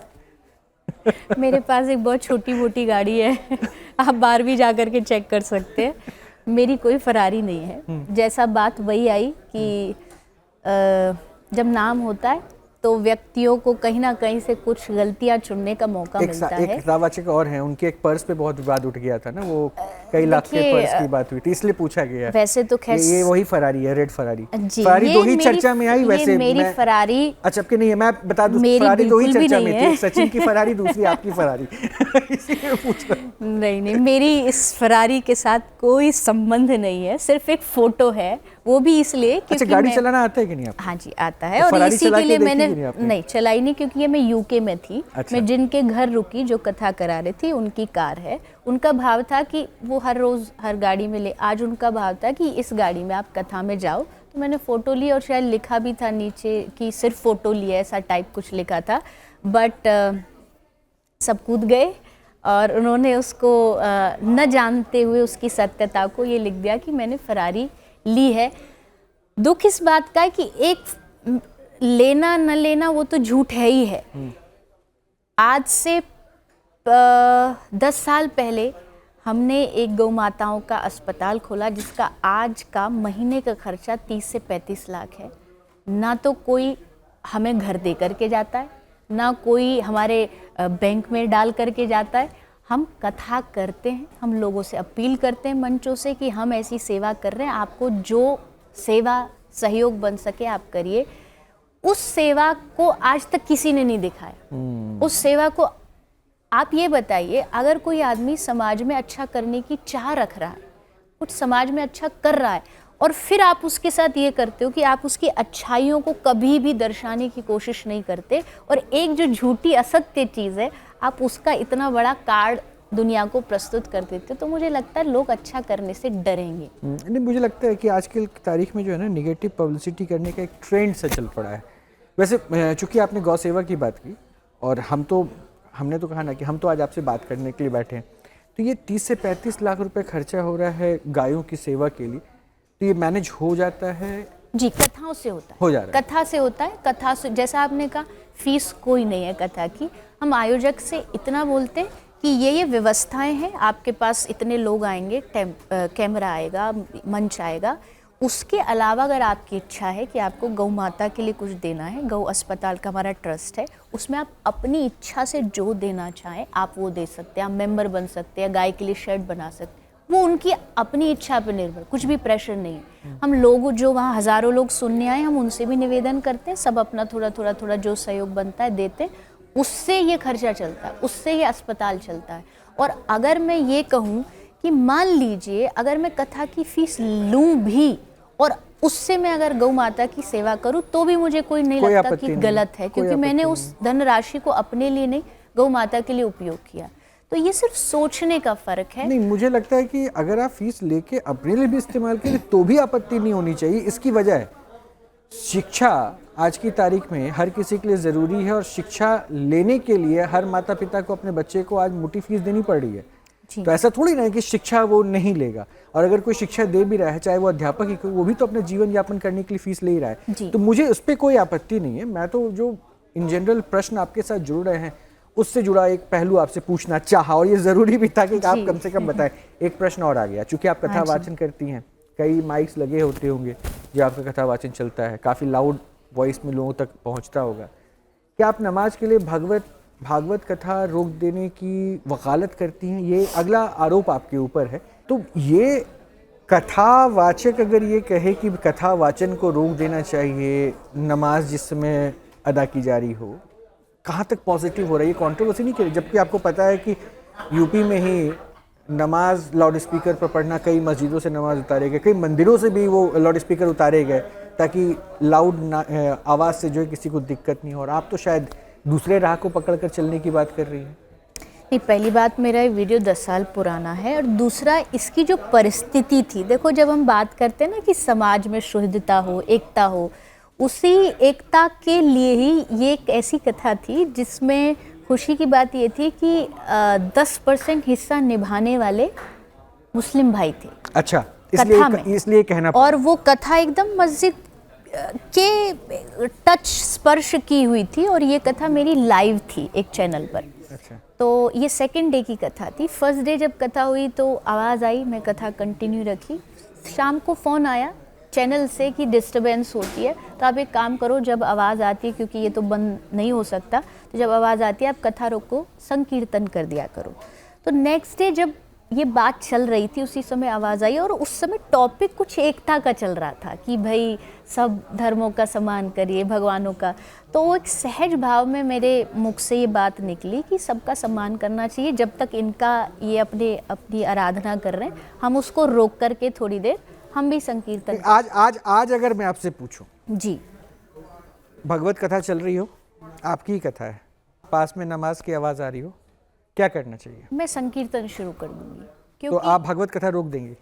मेरे पास एक बहुत छोटी मोटी गाड़ी है, आप बाहर भी जा कर के चेक कर सकते हैं। मेरी कोई फरारी नहीं है। जैसा बात वही आई कि जब नाम होता है तो व्यक्तियों को कहीं ना कहीं से कुछ गलतियां चुनने का मौका मिलता है। एक कथावाचक और हैं, उनके एक पर्स पे बहुत विवाद उठ गया था ना, वो कई लाख के देखिए, पर्स की बात हुई थी, इसलिए पूछा गया। वैसे तो खैर ये वही फरारी है, रेड फरारी। जी, फरारी ये दो ही मेरी- चर्चा में आई ये वैसे। मेरी फरारी अच्छा, आपके नहीं है, मैं बता दूं, मेरी फरारी दो ही बिल्कुल भी चर्चा नहीं में थी, है। एक सचिन की फरारी, दूसरी आपकी फरारी। इसीलिए पूछ रहा हूं। नहीं नहीं, मेरी इस फरारी के साथ कोई संबंध नहीं है, सिर्फ एक फोटो है, वो भी इसलिए अच्छा, क्योंकि गाड़ी मैं चलाना आता है कि नहीं आपको? हाँ जी आता है। तो और फरारी इसी चला के के लिए देखी मैंने कि नहीं आपने? नहीं चलाई नहीं, क्योंकि ये मैं यूके में थी। अच्छा। मैं जिनके घर रुकी, जो कथा करा रही थी, उनकी कार है। उनका भाव था कि वो हर रोज़ हर गाड़ी में ले, आज उनका भाव था कि इस गाड़ी में आप कथा में जाओ। तो मैंने फ़ोटो ली और शायद लिखा भी था नीचे कि सिर्फ फ़ोटो लिया, ऐसा टाइप कुछ लिखा था। बट सब कूद गए और उन्होंने उसको न जानते हुए उसकी सत्यता को ये लिख दिया कि मैंने फरारी ली है। दुख इस बात का है कि एक लेना न लेना वो तो झूठ है ही है। आज से 10 साल पहले हमने एक गौ माताओं का अस्पताल खोला, जिसका आज का महीने का खर्चा 30 से 35 लाख है। ना तो कोई हमें घर दे करके जाता है, ना कोई हमारे बैंक में डाल करके जाता है। हम कथा करते हैं, हम लोगों से अपील करते हैं मंचों से कि हम ऐसी सेवा कर रहे हैं, आपको जो सेवा सहयोग बन सके आप करिए। उस सेवा को आज तक किसी ने नहीं दिखाया। उस सेवा को आप ये बताइए, अगर कोई आदमी समाज में अच्छा करने की चाह रख रहा है, कुछ समाज में अच्छा कर रहा है, और फिर आप उसके साथ ये करते हो कि आप उसकी अच्छाइयों को कभी भी दर्शाने की कोशिश नहीं करते, और एक जो झूठी असत्य चीज़ है आप उसका इतना बड़ा कार्ड दुनिया को प्रस्तुत कर देते, तो मुझे लगता है लोग अच्छा करने से डरेंगे। नहीं, मुझे लगता है कि आजकल की तारीख में जो है ना, निगेटिव पब्लिसिटी करने का एक ट्रेंड सा चल पड़ा है। वैसे चूंकि आपने गौ सेवा की बात की, और हमने तो कहा ना कि हम तो आज आपसे बात करने के लिए बैठे हैं, तो ये 30 से 35 लाख रुपए खर्चा हो रहा है गायों की सेवा के लिए, तो ये मैनेज हो जाता है? जी, कथाओं से होता है, हो जा रहा है। कथा से होता है। कथा से, जैसा आपने कहा, फीस कोई नहीं है कथा की। हम आयोजक से इतना बोलते हैं कि ये व्यवस्थाएं हैं, आपके पास इतने लोग आएंगे, कैमरा आएगा, मंच आएगा। उसके अलावा अगर आपकी इच्छा है कि आपको गौ माता के लिए कुछ देना है, गौ अस्पताल का हमारा ट्रस्ट है, उसमें आप अपनी इच्छा से जो देना चाहें आप वो दे सकते हैं। आप मेंबर बन सकते हैं, गाय के लिए शेड बना सकते हैं, वो उनकी अपनी इच्छा पर निर्भर, कुछ भी प्रेशर नहीं है। हम लोग जो वहाँ हज़ारों लोग सुनने आए, हम उनसे भी निवेदन करते हैं, सब अपना थोड़ा थोड़ा थोड़ा जो सहयोग बनता है देते हैं, उससे ये खर्चा चलता है, उससे ये अस्पताल चलता है। और अगर मैं ये कहूँ कि मान लीजिए अगर मैं कथा की फीस लूँ भी और उससे मैं अगर गौ माता की सेवा करूँ, तो भी मुझे कोई नहीं लगता कि गलत है, क्योंकि मैंने उस धनराशि को अपने लिए नहीं, गौ माता के लिए उपयोग किया। तो ये सिर्फ सोचने का फर्क है। नहीं, मुझे लगता है कि अगर आप फीस लेके अपने लिए भी इस्तेमाल करें तो भी आपत्ति नहीं होनी चाहिए। इसकी वजह है शिक्षा आज की तारीख में हर किसी के लिए ज़रूरी है, और शिक्षा लेने के लिए हर माता पिता को अपने बच्चे को आज मोटी फीस देनी पड़ रही है। तो ऐसा थोड़ी ना है कि शिक्षा वो नहीं लेगा, और अगर कोई शिक्षा दे भी रहा है, चाहे वो अध्यापक ही, वो भी तो अपना जीवन यापन करने के लिए फीस ले ही रहा है। तो मुझे उस पर कोई आपत्ति नहीं है। मैं तो जो इन जनरल प्रश्न आपके साथ जुड़ रहे हैं उससे जुड़ा एक पहलू आपसे पूछना चाहा, और ये ज़रूरी भी था कि आप कम से कम बताएं। एक प्रश्न और आ गया, चूंकि आप कथा वाचन करती हैं, कई माइक्स लगे होते होंगे जो आपका कथा वाचन चलता है, काफ़ी लाउड वॉइस में लोगों तक पहुंचता होगा। क्या आप नमाज के लिए भागवत कथा रोक देने की वकालत करती हैं? ये अगला आरोप आपके ऊपर है। तो ये कथावाचक अगर ये कहे कि कथा वाचन को रोक देना चाहिए, नमाज जिस समय अदा की जा रही हो, कहाँ तक पॉजिटिव हो रहा है? ये कंट्रोवर्सी नहीं करी, जबकि आपको पता है कि यूपी में ही नमाज लाउड स्पीकर पर पढ़ना, कई मस्जिदों से नमाज उतारे गए, कई मंदिरों से भी वो लाउड स्पीकर उतारे गए ताकि लाउड आवाज़ से जो है किसी को दिक्कत नहीं हो। और आप तो शायद दूसरे राह को पकड़ कर चलने की बात कर रही हैं। नहीं, पहली बात, मेरा ये वीडियो 10 साल पुराना है, और दूसरा इसकी जो परिस्थिति थी, देखो जब हम बात करते हैं ना कि समाज में शुद्धता हो, एकता हो, उसी एकता के लिए ही ये एक ऐसी कथा थी जिसमें खुशी की बात ये थी कि 10% हिस्सा निभाने वाले मुस्लिम भाई थे। अच्छा, कथा में, इसलिए कहना, और वो कथा एकदम मस्जिद के टच स्पर्श की हुई थी, और ये कथा मेरी लाइव थी एक चैनल पर। अच्छा। तो ये सेकंड डे की कथा थी। फर्स्ट डे जब कथा हुई तो आवाज़ आई, मैं कथा कंटिन्यू रखी। शाम को फ़ोन आया चैनल से कि डिस्टर्बेंस होती है, तो आप एक काम करो, जब आवाज़ आती है, क्योंकि ये तो बंद नहीं हो सकता, तो जब आवाज़ आती है आप कथा रोको, संकीर्तन कर दिया करो। तो नेक्स्ट डे जब ये बात चल रही थी, उसी समय आवाज़ आई और उस समय टॉपिक कुछ एकता का चल रहा था कि भाई सब धर्मों का सम्मान करिए, भगवानों का। तो वो एक सहज भाव में मेरे मुख से ये बात निकली कि सबका सम्मान करना चाहिए, जब तक इनका ये अपनी आराधना कर रहे हैं हम उसको रोक करके थोड़ी देर हम भी संकीर्तन। आज अगर मैं आपसे पूछूं, जी, भगवत कथा चल रही हो, आपकी ही कथा है, पास में नमाज की आवाज़ आ रही हो, क्या करना चाहिए? मैं संकीर्तन शुरू कर दूंगी, तो क्योंकि आप भगवत कथा रोक देंगे?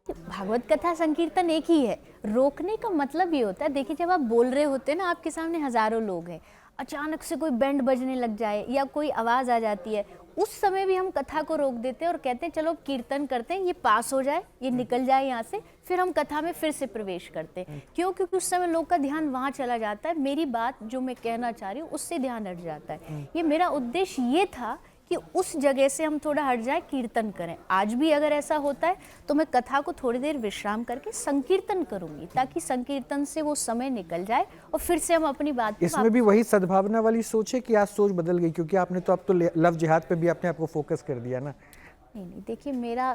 भागवत कथा संकीर्तन एक ही है। रोकने का मतलब ये होता है, देखिए जब आप बोल रहे होते हैं ना, आपके सामने हजारों लोग हैं, अचानक से कोई बैंड बजने लग जाए या कोई आवाज़ आ जाती है, उस समय भी हम कथा को रोक देते हैं और कहते हैं चलो कीर्तन करते हैं, ये पास हो जाए, ये निकल जाए यहाँ से, फिर हम कथा में फिर से प्रवेश करते हैं। क्यों? क्योंकि उस समय लोग का ध्यान वहाँ चला जाता है, मेरी बात जो मैं कहना चाह रही हूँ उससे ध्यान हट जाता है। ये मेरा उद्देश्य ये था कि उस जगह से हम थोड़ा हट जाए, कीर्तन करें। आज भी अगर ऐसा होता है तो मैं कथा को थोड़ी देर विश्राम करके संकीर्तन करूंगी, ताकि संकीर्तन से वो समय निकल जाए और फिर से हम अपनी बात। इसमें भी वही सद्भावना वाली सोच है कि आज सोच बदल गई, क्योंकि आपने तो अब तो लव जिहाद पे भी अपने आप को फोकस कर दिया ना? नहीं, देखिए मेरा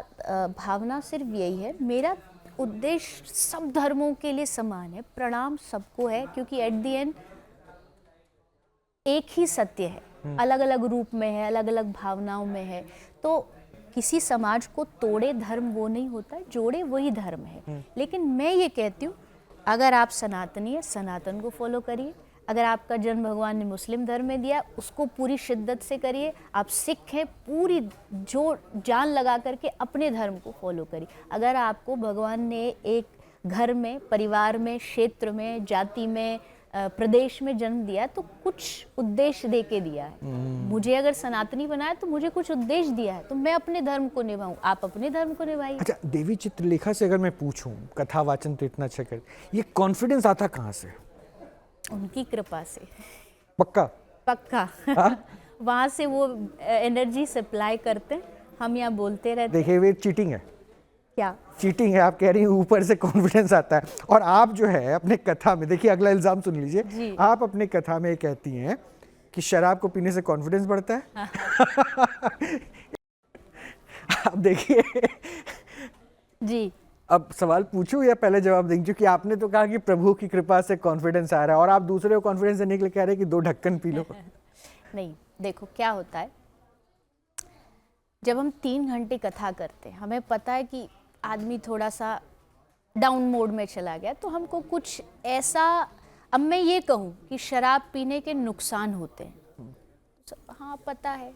भावना सिर्फ यही है, मेरा उद्देश्य सब धर्मों के लिए समान है, प्रणाम सबको है, क्योंकि एट द एंड एक ही सत्य है, अलग अलग रूप में है, अलग अलग भावनाओं में है। तो किसी समाज को तोड़े धर्म वो नहीं होता, जोड़े वही धर्म है। लेकिन मैं ये कहती हूँ, अगर आप सनातनी है, सनातन को फॉलो करिए। अगर आपका जन्म भगवान ने मुस्लिम धर्म में दिया, उसको पूरी शिद्दत से करिए। आप सिख हैं, पूरी जो जान लगा करके अपने धर्म को फॉलो करिए। अगर आपको भगवान ने एक घर में, परिवार में, क्षेत्र में, जाति में, प्रदेश में जन्म दिया तो कुछ उद्देश्य दे के दिया है। मुझे अगर सनातनी बनाया तो मुझे कुछ उद्देश्य दिया है, तो मैं अपने धर्म को निभाऊं, आप अपने धर्म को निभाइए। अच्छा, देवी चित्रलेखा से अगर मैं पूछूं, कथा वाचन तो इतना अच्छा कर, ये कॉन्फिडेंस आता कहाँ से? उनकी कृपा से। पक्का? पक्का। वहाँ से वो एनर्जी सप्लाई करते हैं, हम यहाँ बोलते रहते हैं। देखिए, ये चीटिंग है। क्या चीटिंग है? आप कह रही हैं ऊपर से कॉन्फिडेंस आता है, और आप जो है अपने कथा में, देखिए अगला इल्जाम सुन लीजिए, आप अपने कथा में कहती हैं कि शराब को पीने से कॉन्फिडेंस बढ़ता है। आप देखिए जी, अब सवाल पूछूं या पहले जवाब देंगे? क्योंकि आपने तो कहा कि प्रभु की कृपा से कॉन्फिडेंस आ रहा है, और आप दूसरे को कॉन्फिडेंस देने के लिए कह रहे हैं कि 2 ढक्कन पी लो। नहीं, देखो क्या होता है, जब हम 3 घंटे कथा करते हैं, हमें पता है कि आदमी थोड़ा सा डाउन मोड में चला गया, तो हमको कुछ ऐसा, अब मैं ये कहूँ कि शराब पीने के नुकसान होते हैं, हाँ पता है।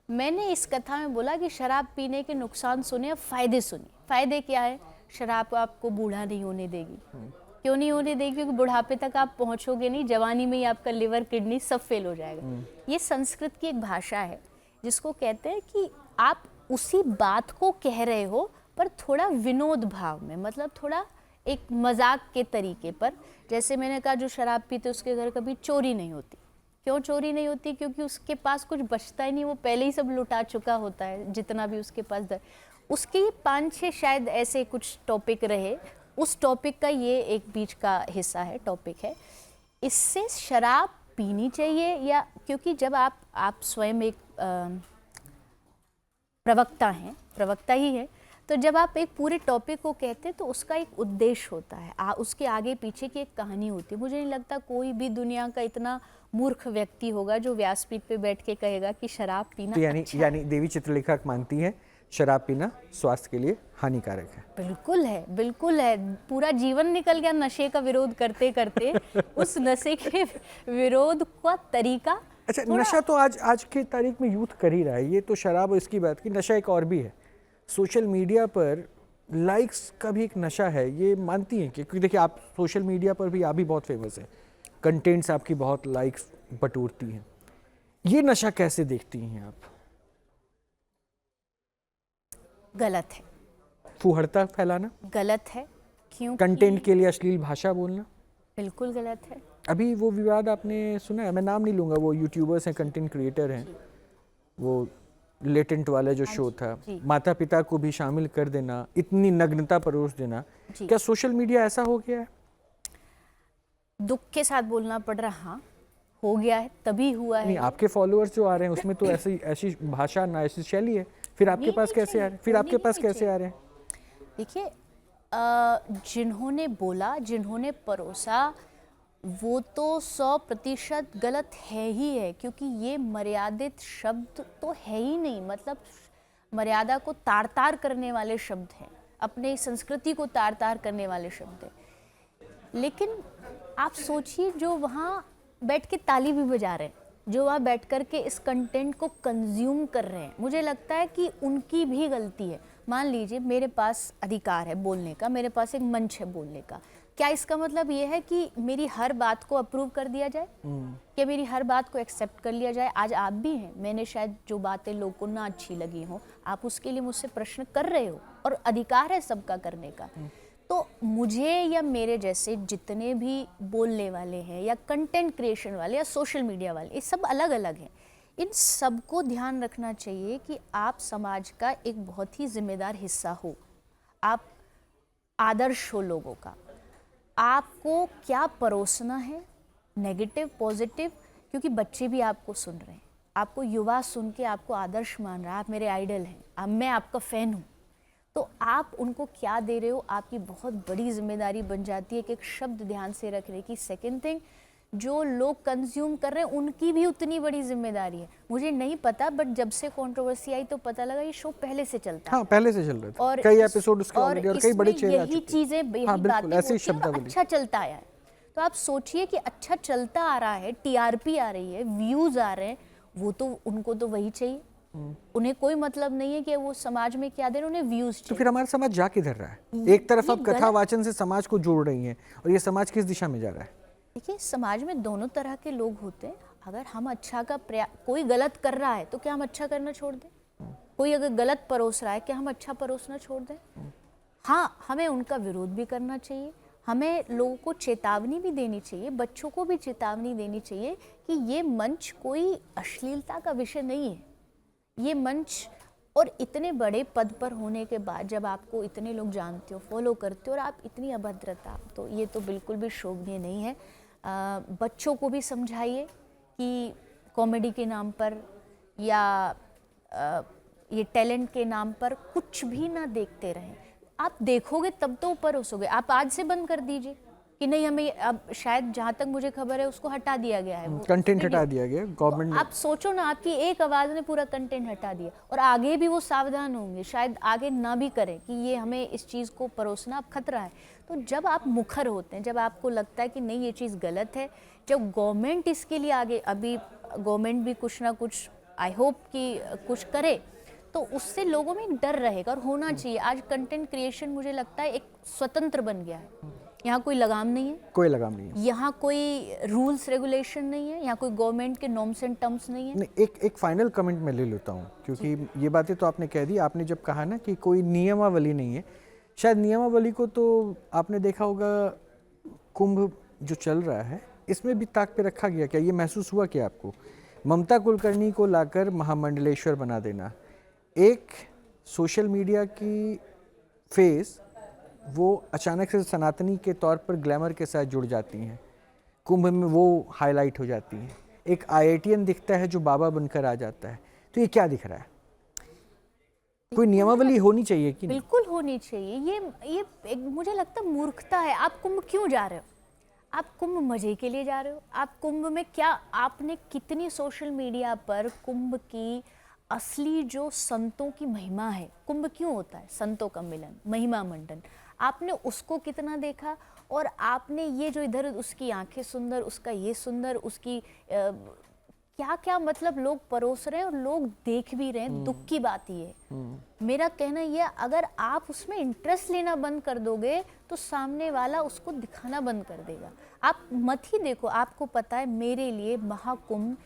मैंने इस कथा में बोला कि शराब पीने के नुकसान सुने, अब फायदे सुनिए। फायदे क्या है? शराब आपको बूढ़ा नहीं होने देगी। क्यों नहीं होने देगी? क्योंकि बुढ़ापे तक आप पहुंचोगे नहीं, जवानी में ही आपका लिवर, किडनी सब फेल हो जाएगा। ये संस्कृत की एक भाषा है जिसको कहते हैं कि आप उसी बात को कह रहे हो पर थोड़ा विनोद भाव में, मतलब थोड़ा एक मजाक के तरीके पर। जैसे मैंने कहा, जो शराब पीते उसके घर कभी चोरी नहीं होती। क्यों चोरी नहीं होती? क्योंकि उसके पास कुछ बचता ही नहीं, वो पहले ही सब लुटा चुका होता है, जितना भी उसके पास उसके 5-6 शायद ऐसे कुछ टॉपिक रहे, उस टॉपिक का ये एक बीच का हिस्सा है, टॉपिक है। इससे शराब पीनी चाहिए, या क्योंकि जब आप स्वयं एक प्रवक्ता हैं, प्रवक्ता ही है, तो जब आप एक पूरे टॉपिक को कहते हैं तो उसका एक उद्देश्य होता है, उसके आगे पीछे की एक कहानी होती है। मुझे नहीं लगता कोई भी दुनिया का इतना मूर्ख व्यक्ति होगा जो व्यासपीठ पे बैठ के कहेगा कि शराब पीना तो यानी देवी चित्रलेखा मानती है शराब पीना स्वास्थ्य के लिए हानिकारक है? बिल्कुल है, बिल्कुल है। पूरा जीवन निकल गया नशे का विरोध करते करते। उस नशे के विरोध का तरीका, अच्छा, नशा तो आज के तारीख में यूथ कर ही रहा है। ये तो शराब इसकी बात की, नशा एक और भी है। सोशल मीडिया पर लाइक्स का भी एक नशा है, ये मानती हैं? क्योंकि देखिए, आप सोशल मीडिया पर भी आप भी बहुत फेमस हैं, कंटेंट्स आपकी बहुत लाइक्स बटोरती हैं, ये नशा कैसे देखती हैं आप? गलत है। फूहड़ता फैलाना गलत है। क्यों? कंटेंट के लिए अश्लील भाषा बोलना बिल्कुल गलत है। अभी वो विवाद आपने सुना है? मैं नाम नहीं लूंगा, वो यूट्यूबर्स हैं, कंटेंट क्रिएटर हैं, वो लेटेंट वाला जो शो था, माता पिता को भी शामिल कर देना, इतनी नग्नता परोस देना, क्या सोशल मीडिया ऐसा हो गया है? दुख के साथ बोलना पड़ रहा, हाँ हो गया है, तभी हुआ है। नहीं, आपके फॉलोअर्स जो आ रहे हैं उसमें तो ऐसी भाषा ना, ऐसी शैली है फिर आपके होनी पास नहीं कैसे आ चाहिए, रहे हैं? फिर होनी आपके भी पास नहीं कैसे आ रहे हैं? देखिए, जिन्होंने बोला, जिन्होंने परोसा, वो तो 100% गलत है ही है, क्योंकि ये मर्यादित शब्द तो है ही नहीं। मतलब मर्यादा को तार तार करने वाले शब्द हैं, अपने संस्कृति को तार तार करने वाले शब्द हैं। लेकिन आप सोचिए, जो वहाँ बैठ के ताली भी बजा रहे हैं, जो वहाँ बैठ कर के इस कंटेंट को कंज्यूम कर रहे हैं, मुझे लगता है कि उनकी भी गलती है। मान लीजिए मेरे पास अधिकार है बोलने का, मेरे पास एक मंच है बोलने का, क्या इसका मतलब ये है कि मेरी हर बात को अप्रूव कर दिया जाए, कि मेरी हर बात को एक्सेप्ट कर लिया जाए? आज आप भी हैं, मैंने शायद जो बातें लोगों को ना अच्छी लगी हो, आप उसके लिए मुझसे प्रश्न कर रहे हो, और अधिकार है सबका करने का। तो मुझे या मेरे जैसे जितने भी बोलने वाले हैं, या कंटेंट क्रिएशन वाले, या सोशल मीडिया वाले, ये सब अलग अलग हैं। इन सबको ध्यान रखना चाहिए कि आप समाज का एक बहुत ही जिम्मेदार हिस्सा हो, आप आदर्श हो लोगों का। आपको क्या परोसना है, नेगेटिव पॉजिटिव, क्योंकि बच्चे भी आपको सुन रहे हैं, आपको युवा सुन के आपको आदर्श मान रहा है, आप मेरे आइडल हैं, अब मैं आपका फ़ैन हूँ। तो आप उनको क्या दे रहे हो, आपकी बहुत बड़ी जिम्मेदारी बन जाती है कि एक शब्द ध्यान से रखने की। सेकंड थिंग, जो लोग कंज्यूम कर रहे हैं उनकी भी उतनी बड़ी जिम्मेदारी है। मुझे नहीं पता, बट जब से कंट्रोवर्सी आई तो पता लगा ये शो पहले से चलता है। हाँ, पहले से चल रहे थे, और कई एपिसोड उसके ऑलरेडी, और कई बड़े इसमें चेहरे आ यही चुके हैं। चीजें, यही हाँ, बिल्कुल, बातें ऐसी होती हैं और शब्दावली। अच्छा चलता आया है। तो आप सोचिए कि अच्छा चलता आ रहा है, टीआरपी आ रही है, व्यूज आ रहे हैं, वो तो उनको तो वही चाहिए। उन्हें कोई मतलब नहीं है कि वो समाज में क्या दे रहे हैं, उन्हें व्यूज तो चाहिए। फिर हमारा समाज जा किधर रहा है? एक तरफ ये आप कथा गलत- वाचन से समाज को जोड़ रही हैं, और ये समाज किस दिशा में जा रहा है? देखिए, समाज में दोनों तरह के लोग होते हैं। अगर हम अच्छा का कोई गलत कर रहा है तो क्या हम अच्छा करना छोड़ दें? कोई अगर गलत परोस रहा है, क्या हम अच्छा परोसना छोड़ दें? हाँ, हमें उनका विरोध भी करना चाहिए, हमें लोगों को चेतावनी भी देनी चाहिए, बच्चों को भी चेतावनी देनी चाहिए कि ये मंच कोई अश्लीलता का विषय नहीं है। ये मंच, और इतने बड़े पद पर होने के बाद जब आपको इतने लोग जानते हो, फॉलो करते हो, और आप इतनी अभद्रता, तो ये तो बिल्कुल भी शोभनीय नहीं है। बच्चों को भी समझाइए कि कॉमेडी के नाम पर या ये टैलेंट के नाम पर कुछ भी ना देखते रहें। आप देखोगे तब तो ऊपर उठोगे। आप आज से बंद कर दीजिए कि नहीं, हमें अब शायद जहाँ तक मुझे खबर है उसको हटा दिया गया है, वो कंटेंट हटा वीडियो। दिया गया गवर्नमेंट तो ने। आप सोचो ना, आपकी एक आवाज़ ने पूरा कंटेंट हटा दिया, और आगे भी वो सावधान होंगे, शायद आगे ना भी करें कि ये हमें इस चीज़ को परोसना अब खतरा है। तो जब आप मुखर होते हैं, जब आपको लगता है कि नहीं ये चीज़ गलत है, जब गवर्नमेंट इसके लिए आगे, अभी गवर्नमेंट भी कुछ ना कुछ, आई होप कि कुछ करे, तो उससे लोगों में डर रहेगा, और होना चाहिए। आज कंटेंट क्रिएशन मुझे लगता है एक स्वतंत्र बन गया है। यहाँ कोई लगाम नहीं है, कोई लगाम नहीं है। यहाँ कोई रूल्स रेगुलेशन नहीं है, यहाँ कोई गवर्नमेंट के नॉर्म्स एंड टर्म्स नहीं है। नहीं, एक फाइनल कमेंट मैं ले लेता हूँ, क्योंकि ये बातें तो आपने कह दी। आपने जब कहा ना कि कोई नियमावली नहीं है, शायद नियमावली को तो आपने देखा होगा, कुंभ जो चल रहा है इसमें भी ताक पे रखा गया। क्या ये महसूस हुआ कि आपको ममता कुलकर्णी को लाकर महामंडलेश्वर बना देना, एक सोशल मीडिया की फेस, वो अचानक से सनातनी के तौर पर ग्लैमर के साथ जुड़ जाती हैं, कुंभ में वो हाईलाइट हो जाती हैं, एक आईआईटीएन दिखता है जो बाबा बनकर आ जाता है, तो ये क्या दिख रहा है? कोई नियमावली होनी चाहिए कि नहीं? बिल्कुल होनी चाहिए। ये एक मुझे लगता है मूर्खता है। आप कुंभ क्यों जा रहे हो? आप कुंभ मजे के लिए जा रहे हो? आप कुंभ में क्या, आपने कितनी सोशल मीडिया पर कुंभ की असली जो संतों की महिमा है, कुंभ क्यों होता है? संतों का मिलन, महिमा मंडन, आपने उसको कितना देखा? और आपने ये जो इधर उसकी आंखें सुंदर, उसका ये सुंदर, उसकी क्या क्या मतलब लोग परोस रहे हैं और लोग देख भी रहे हैं। दुख की बात ये है। मेरा कहना ये, अगर आप उसमें इंटरेस्ट लेना बंद कर दोगे तो सामने वाला उसको दिखाना बंद कर देगा। आप मत ही देखो। आपको पता है, मेरे लिए महाकुंभ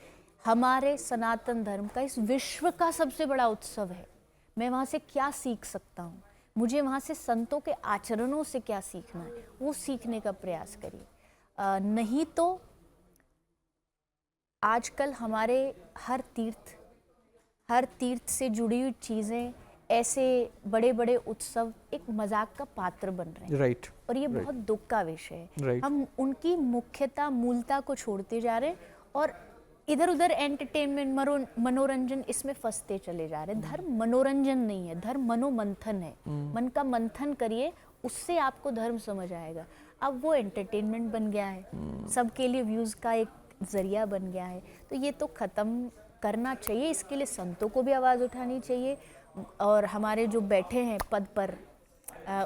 हमारे सनातन धर्म का, इस विश्व का सबसे बड़ा उत्सव है। मैं वहाँ से क्या सीख सकता हूँ? मुझे वहाँ से संतों के आचरणों से क्या सीखना है, वो सीखने का प्रयास करिए। नहीं तो आजकल हमारे हर तीर्थ से जुड़ी हुई चीज़ें, ऐसे बड़े बड़े उत्सव एक मजाक का पात्र बन रहे हैं। राइट। और ये बहुत दुख का विषय है। Right. हम उनकी मुख्यता, मूलता को छोड़ते जा रहे हैं, और इधर उधर एंटरटेनमेंट मनोरंजन इसमें फंसते चले जा रहे हैं। धर्म मनोरंजन नहीं है, धर्म मनोमंथन है। मन का मंथन करिए, उससे आपको धर्म समझ आएगा। अब वो एंटरटेनमेंट बन गया है, सबके लिए व्यूज़ का एक जरिया बन गया है, तो ये तो ख़त्म करना चाहिए। इसके लिए संतों को भी आवाज़ उठानी चाहिए, और हमारे जो बैठे हैं पद पर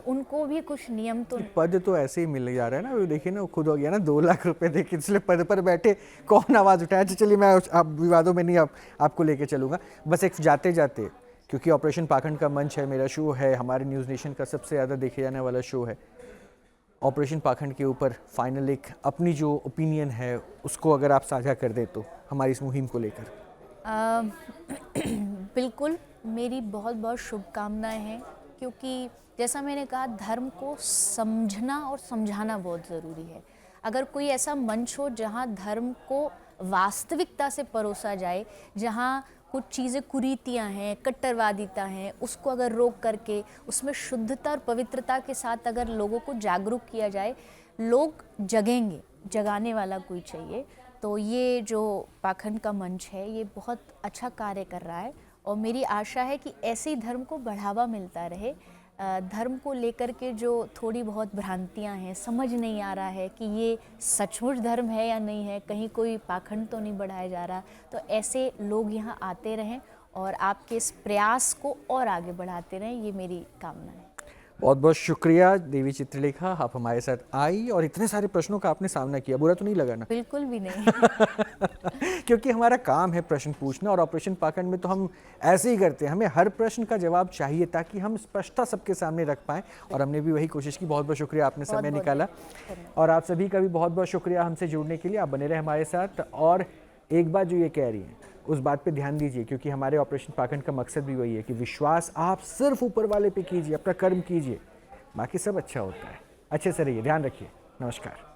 उनको भी कुछ नियम तो पद तो ऐसे ही मिल जा रहा है ना, वो देखिए ना, वो खुद हो गया ना 2 लाख रुपए देके, इसलिए पद पर बैठे कौन आवाज़ उठाए। अच्छा चलिए, मैं आप विवादों में नहीं आपको लेके चलूँगा। बस एक जाते जाते, क्योंकि ऑपरेशन पाखंड का मंच है, मेरा शो है, हमारे न्यूज़ नेशन का सबसे ज़्यादा देखे जाने वाला शो है, ऑपरेशन पाखंड के ऊपर फाइनल एक अपनी जो ओपिनियन है उसको अगर आप साझा कर दे तो हमारी इस मुहिम को लेकर। बिल्कुल, मेरी बहुत बहुत शुभकामनाएं हैं, क्योंकि जैसा मैंने कहा, धर्म को समझना और समझाना बहुत ज़रूरी है। अगर कोई ऐसा मंच हो जहाँ धर्म को वास्तविकता से परोसा जाए, जहाँ कुछ चीज़ें कुरीतियाँ हैं, कट्टरवादिता हैं, उसको अगर रोक करके उसमें शुद्धता और पवित्रता के साथ अगर लोगों को जागरूक किया जाए, लोग जगेंगे। जगाने वाला कोई चाहिए। तो ये जो पाखंड का मंच है, ये बहुत अच्छा कार्य कर रहा है, और मेरी आशा है कि ऐसे ही धर्म को बढ़ावा मिलता रहे। धर्म को लेकर के जो थोड़ी बहुत भ्रांतियां हैं, समझ नहीं आ रहा है कि ये सचमुच धर्म है या नहीं है, कहीं कोई पाखंड तो नहीं बढ़ाया जा रहा, तो ऐसे लोग यहाँ आते रहें और आपके इस प्रयास को और आगे बढ़ाते रहें, ये मेरी कामना है। बहुत बहुत शुक्रिया देवी चित्रलेखा, आप हमारे साथ आई और इतने सारे प्रश्नों का आपने सामना किया। बुरा तो नहीं लगा ना? बिल्कुल भी नहीं। क्योंकि हमारा काम है प्रश्न पूछना, और ऑपरेशन पाखंड में तो हम ऐसे ही करते हैं, हमें हर प्रश्न का जवाब चाहिए ताकि हम स्पष्टता सबके सामने रख पाएं, और हमने भी वही कोशिश की। बहुत बहुत शुक्रिया, आपने समय निकाला, और आप सभी का भी बहुत बहुत शुक्रिया हमसे जुड़ने के लिए। आप बने रहे हमारे साथ, और एक बात जो ये कह रही है उस बात पे ध्यान दीजिए, क्योंकि हमारे ऑपरेशन पाखंड का मकसद भी वही है कि विश्वास आप सिर्फ ऊपर वाले पे कीजिए, अपना कर्म कीजिए, बाकी सब अच्छा होता है। अच्छे से रहिए, ध्यान रखिए, नमस्कार।